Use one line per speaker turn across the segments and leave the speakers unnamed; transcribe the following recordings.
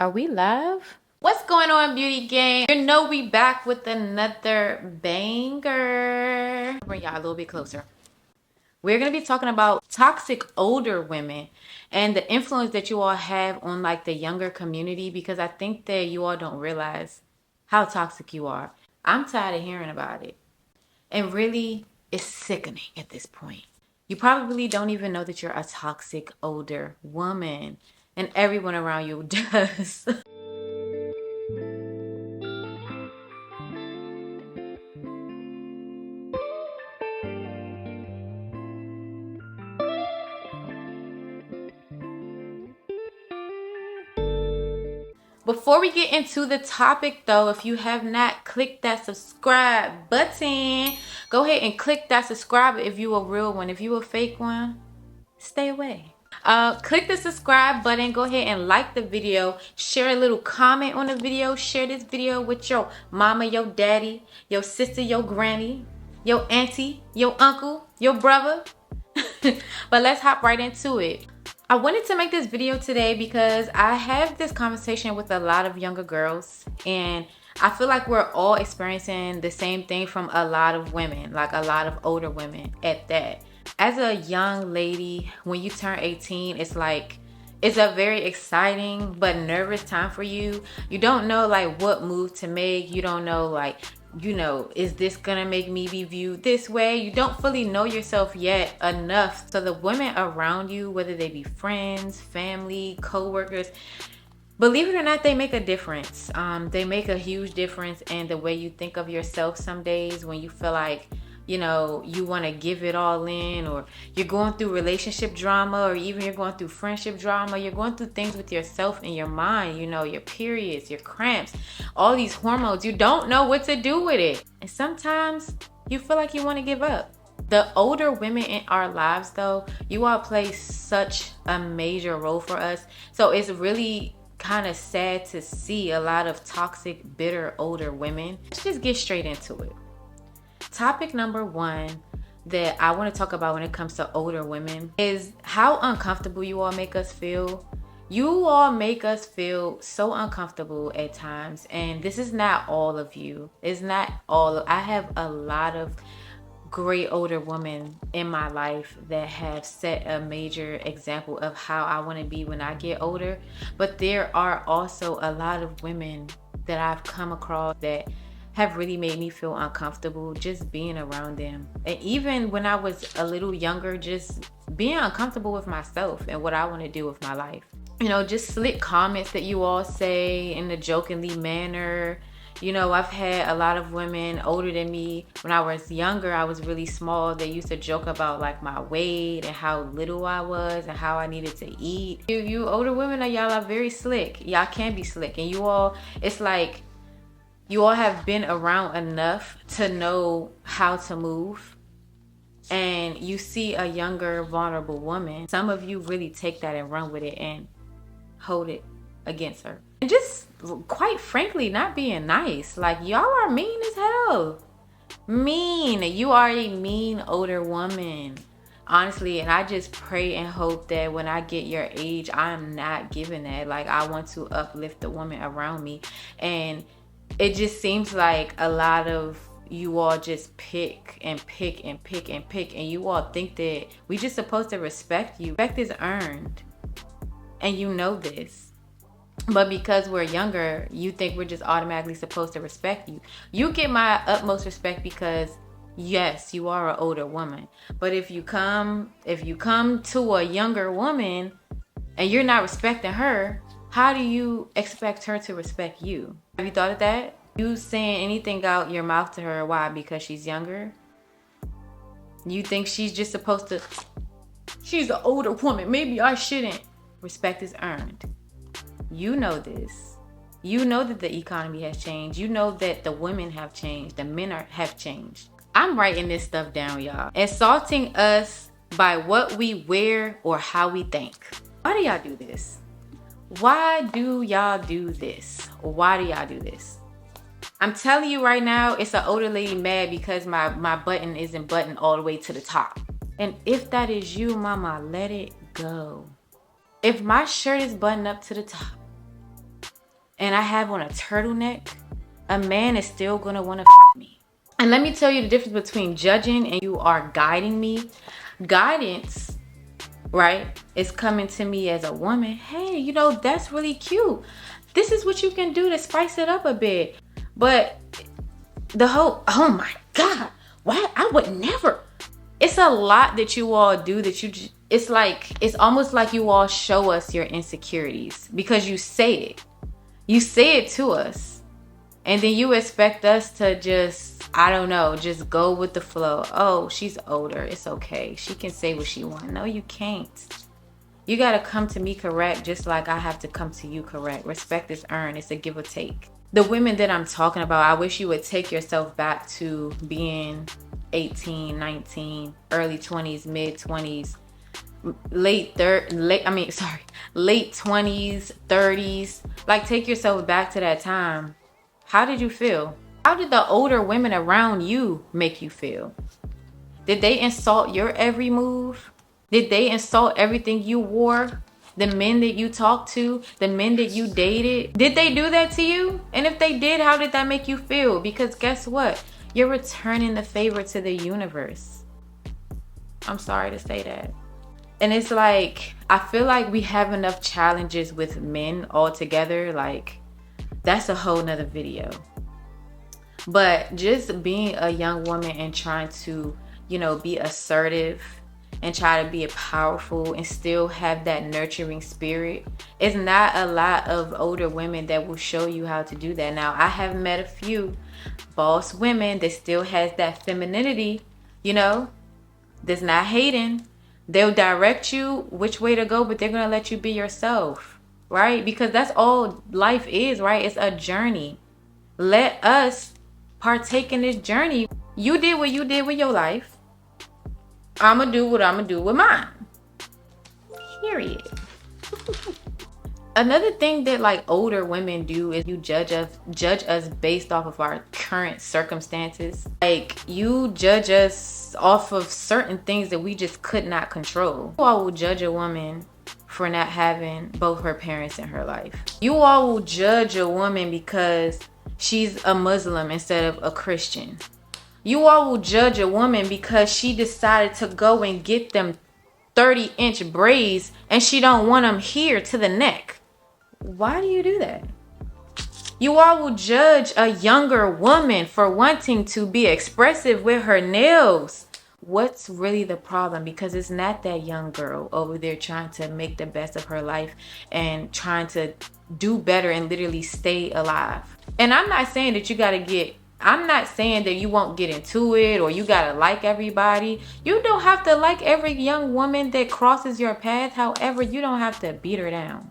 Are we live? What's going on, beauty gang? You know we back with another banger. Bring y'all a little bit closer. We're gonna be talking about toxic older women and the influence that you all have on like the younger community, because I think that you all don't realize how toxic you are. I'm tired of hearing about it. And really, it's sickening at this point. You probably don't even know that you're a toxic older woman, and everyone around you does. Before we get into the topic though, if you have not clicked that subscribe button, go ahead and click that subscribe if you a real one. If you a fake one, stay away. Click the subscribe button, go ahead and like the video, share a little comment on the video, share this video with your mama, your daddy, your sister, your granny, your auntie, your uncle, your brother. But let's hop right into it. I wanted to make this video today because I have this conversation with a lot of younger girls, and I feel like we're all experiencing the same thing from a lot of women, like a lot of older women at that. As a young lady, when you turn 18, it's like it's a very exciting but nervous time for you. You don't know like what move to make. You don't know like, is this gonna make me be viewed this way? You don't fully know yourself yet enough. So the women around you, whether they be friends, family, co-workers, believe it or not, they make a difference. They make a huge difference in the way you think of yourself some days when you feel like, you want to give it all in, or you're going through relationship drama, or even you're going through friendship drama. You're going through things with yourself and your mind, your periods, your cramps, all these hormones. You don't know what to do with it. And sometimes you feel like you want to give up. The older women in our lives, though, you all play such a major role for us. So it's really kind of sad to see a lot of toxic, bitter older women. Let's just get straight into it. Topic number one that I want to talk about when it comes to older women is how uncomfortable you all make us feel. You all make us feel so uncomfortable at times, and this is not all of you. It's not all. I have a lot of great older women in my life that have set a major example of how I want to be when I get older, but there are also a lot of women that I've come across that have really made me feel uncomfortable just being around them. And even when I was a little younger, just being uncomfortable with myself and what I want to do with my life. Just slick comments that you all say in a jokingly manner. I've had a lot of women older than me. When I was younger, I was really small. They used to joke about like my weight and how little I was and how I needed to eat. You older women, y'all are very slick. Y'all can be slick. And you all, it's like, you all have been around enough to know how to move, and you see a younger, vulnerable woman. Some of you really take that and run with it and hold it against her. And just quite frankly, not being nice. Like, y'all are mean as hell. Mean. You are a mean older woman. Honestly, and I just pray and hope that when I get your age, I'm not giving that. Like, I want to uplift the woman around me. And it just seems like a lot of you all just pick and pick and pick and pick, and you all think that we just supposed to respect you. Respect is earned, and you know this. But because we're younger, you think we're just automatically supposed to respect you. You get my utmost respect because yes, you are an older woman. But if you come to a younger woman and you're not respecting her, how do you expect her to respect you? Have you thought of that? You saying anything out your mouth to her, why? Because she's younger? You think she's just supposed to, she's an older woman, maybe I shouldn't. Respect is earned. You know this. You know that the economy has changed. You know that the women have changed. The men have changed. I'm writing this stuff down, y'all. Insulting us by what we wear or how we think. Why do y'all do this? Why do y'all do this? Why do y'all do this? I'm telling you right now, it's an older lady mad because my button isn't buttoned all the way to the top. And if that is you, mama, let it go. If my shirt is buttoned up to the top and I have on a turtleneck, a man is still gonna wanna me. And let me tell you the difference between judging and you are guiding me. Guidance, right, is coming to me as a woman. Hey, you know, that's really cute. This is what you can do to spice it up a bit. But the whole, oh my God, why? I would never. It's a lot that you all do that you just, it's almost like you all show us your insecurities because you say it. You say it to us. And then you expect us to just, I don't know, just go with the flow. Oh, she's older. It's okay. She can say what she wants. No, you can't. You got to come to me correct just like I have to come to you correct. Respect is earned. It's a give or take. The women that I'm talking about, I wish you would take yourself back to being 18, 19, early 20s, mid 20s, late 20s, 30s. Like, take yourself back to that time. How did you feel? How did the older women around you make you feel? Did they insult your every move? Did they insult everything you wore? The men that you talked to? The men that you dated? Did they do that to you? And if they did, how did that make you feel? Because guess what? You're returning the favor to the universe. I'm sorry to say that. And it's like, I feel like we have enough challenges with men altogether. Like, that's a whole nother video. But just being a young woman and trying to, you know, be assertive and try to be powerful and still have that nurturing spirit, it's not a lot of older women that will show you how to do that. Now, I have met a few boss women that still has that femininity, you know, that's not hating. They'll direct you which way to go, but they're going to let you be yourself. Right? Because that's all life is, right? It's a journey. Let us partake in this journey. You did what you did with your life. I'ma do what I'ma do with mine. Period. Another thing that like older women do is you judge us based off of our current circumstances. Like, you judge us off of certain things that we just could not control. You all will judge a woman for not having both her parents in her life. You all will judge a woman because she's a Muslim instead of a Christian. You all will judge a woman because she decided to go and get them 30-inch braids and she don't want them here to the neck. Why do you do that? You all will judge a younger woman for wanting to be expressive with her nails. What's really the problem? Because it's not that young girl over there trying to make the best of her life and trying to do better and literally stay alive. And I'm not saying that I'm not saying that you won't get into it or you gotta like everybody. You don't have to like every young woman that crosses your path. However, you don't have to beat her down.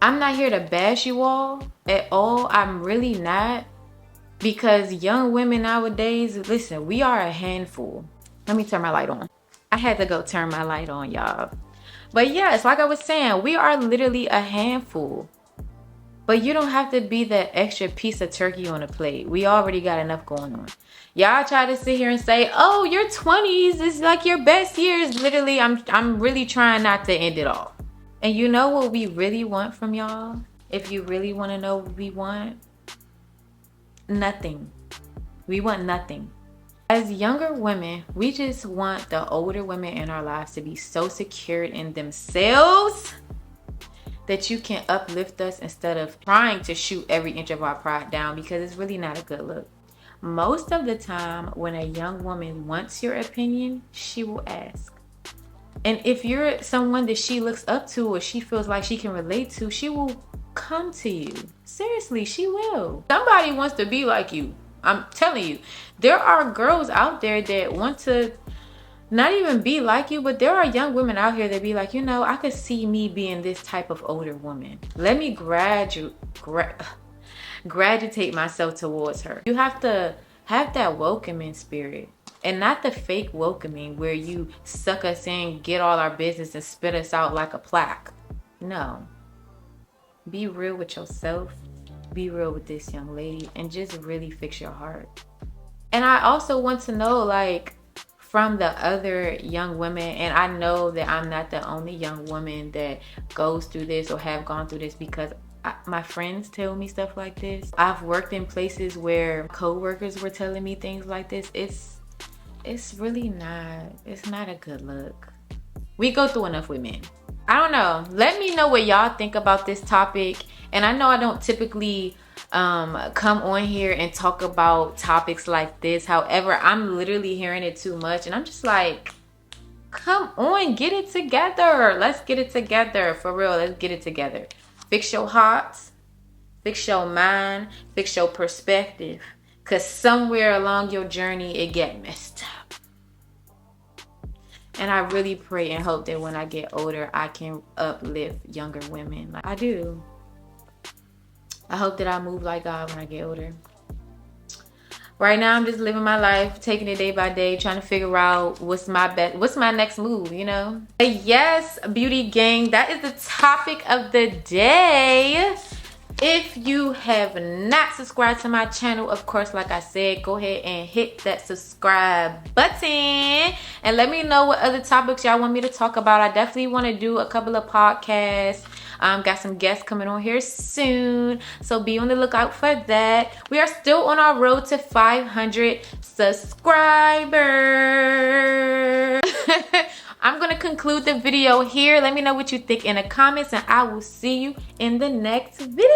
I'm not here to bash you all at all. I'm really not. Because young women nowadays, listen, we are a handful. Let me turn my light on. I had to go turn my light on, y'all. But yes, like I was saying, we are literally a handful. But you don't have to be that extra piece of turkey on a plate. We already got enough going on. Y'all try to sit here and say, oh, your 20s is like your best years. Literally, I'm really trying not to end it all. And you know what we really want from y'all? If you really want to know what we want? Nothing. We want nothing. As younger women, we just want the older women in our lives to be so secured in themselves that you can uplift us instead of trying to shoot every inch of our pride down, because it's really not a good look. Most of the time, when a young woman wants your opinion, she will ask. And if you're someone that she looks up to or she feels like she can relate to, she will come to you. Seriously, she will. Somebody wants to be like you. I'm telling you, there are girls out there that want to not even be like you, but there are young women out here that be like, you know, I could see me being this type of older woman. Let me graduate myself towards her. You have to have that welcoming spirit, and not the fake welcoming where you suck us in, get all our business, and spit us out like a plaque. No. Be real with yourself. Be real with this young lady, and just really fix your heart. And I also want to know, like, from the other young women, and I know that I'm not the only young woman that goes through this or have gone through this, because my friends tell me stuff like this. I've worked in places where co-workers were telling me things like this. It's really not, it's not a good look. We go through enough with men. I don't know. Let me know what y'all think about this topic. And I know I don't typically come on here and talk about topics like this. However, I'm literally hearing it too much, and I'm just like, come on, get it together. Let's get it together. For real, let's get it together. Fix your heart, fix your mind, fix your perspective. Because somewhere along your journey, it get messed up. And I really pray and hope that when I get older, I can uplift younger women. Like I do. I hope that I move like God when I get older. Right now, I'm just living my life, taking it day by day, trying to figure out what's my next move, you know? But yes, beauty gang, that is the topic of the day. If you have not subscribed to my channel, of course, like I said, go ahead and hit that subscribe button and let me know what other topics y'all want me to talk about. I definitely want to do a couple of podcasts. Got some guests coming on here soon, so be on the lookout for that. We are still on our road to 500 subscribers. I'm gonna conclude the video here. Let me know what you think in the comments, and I will see you in the next video.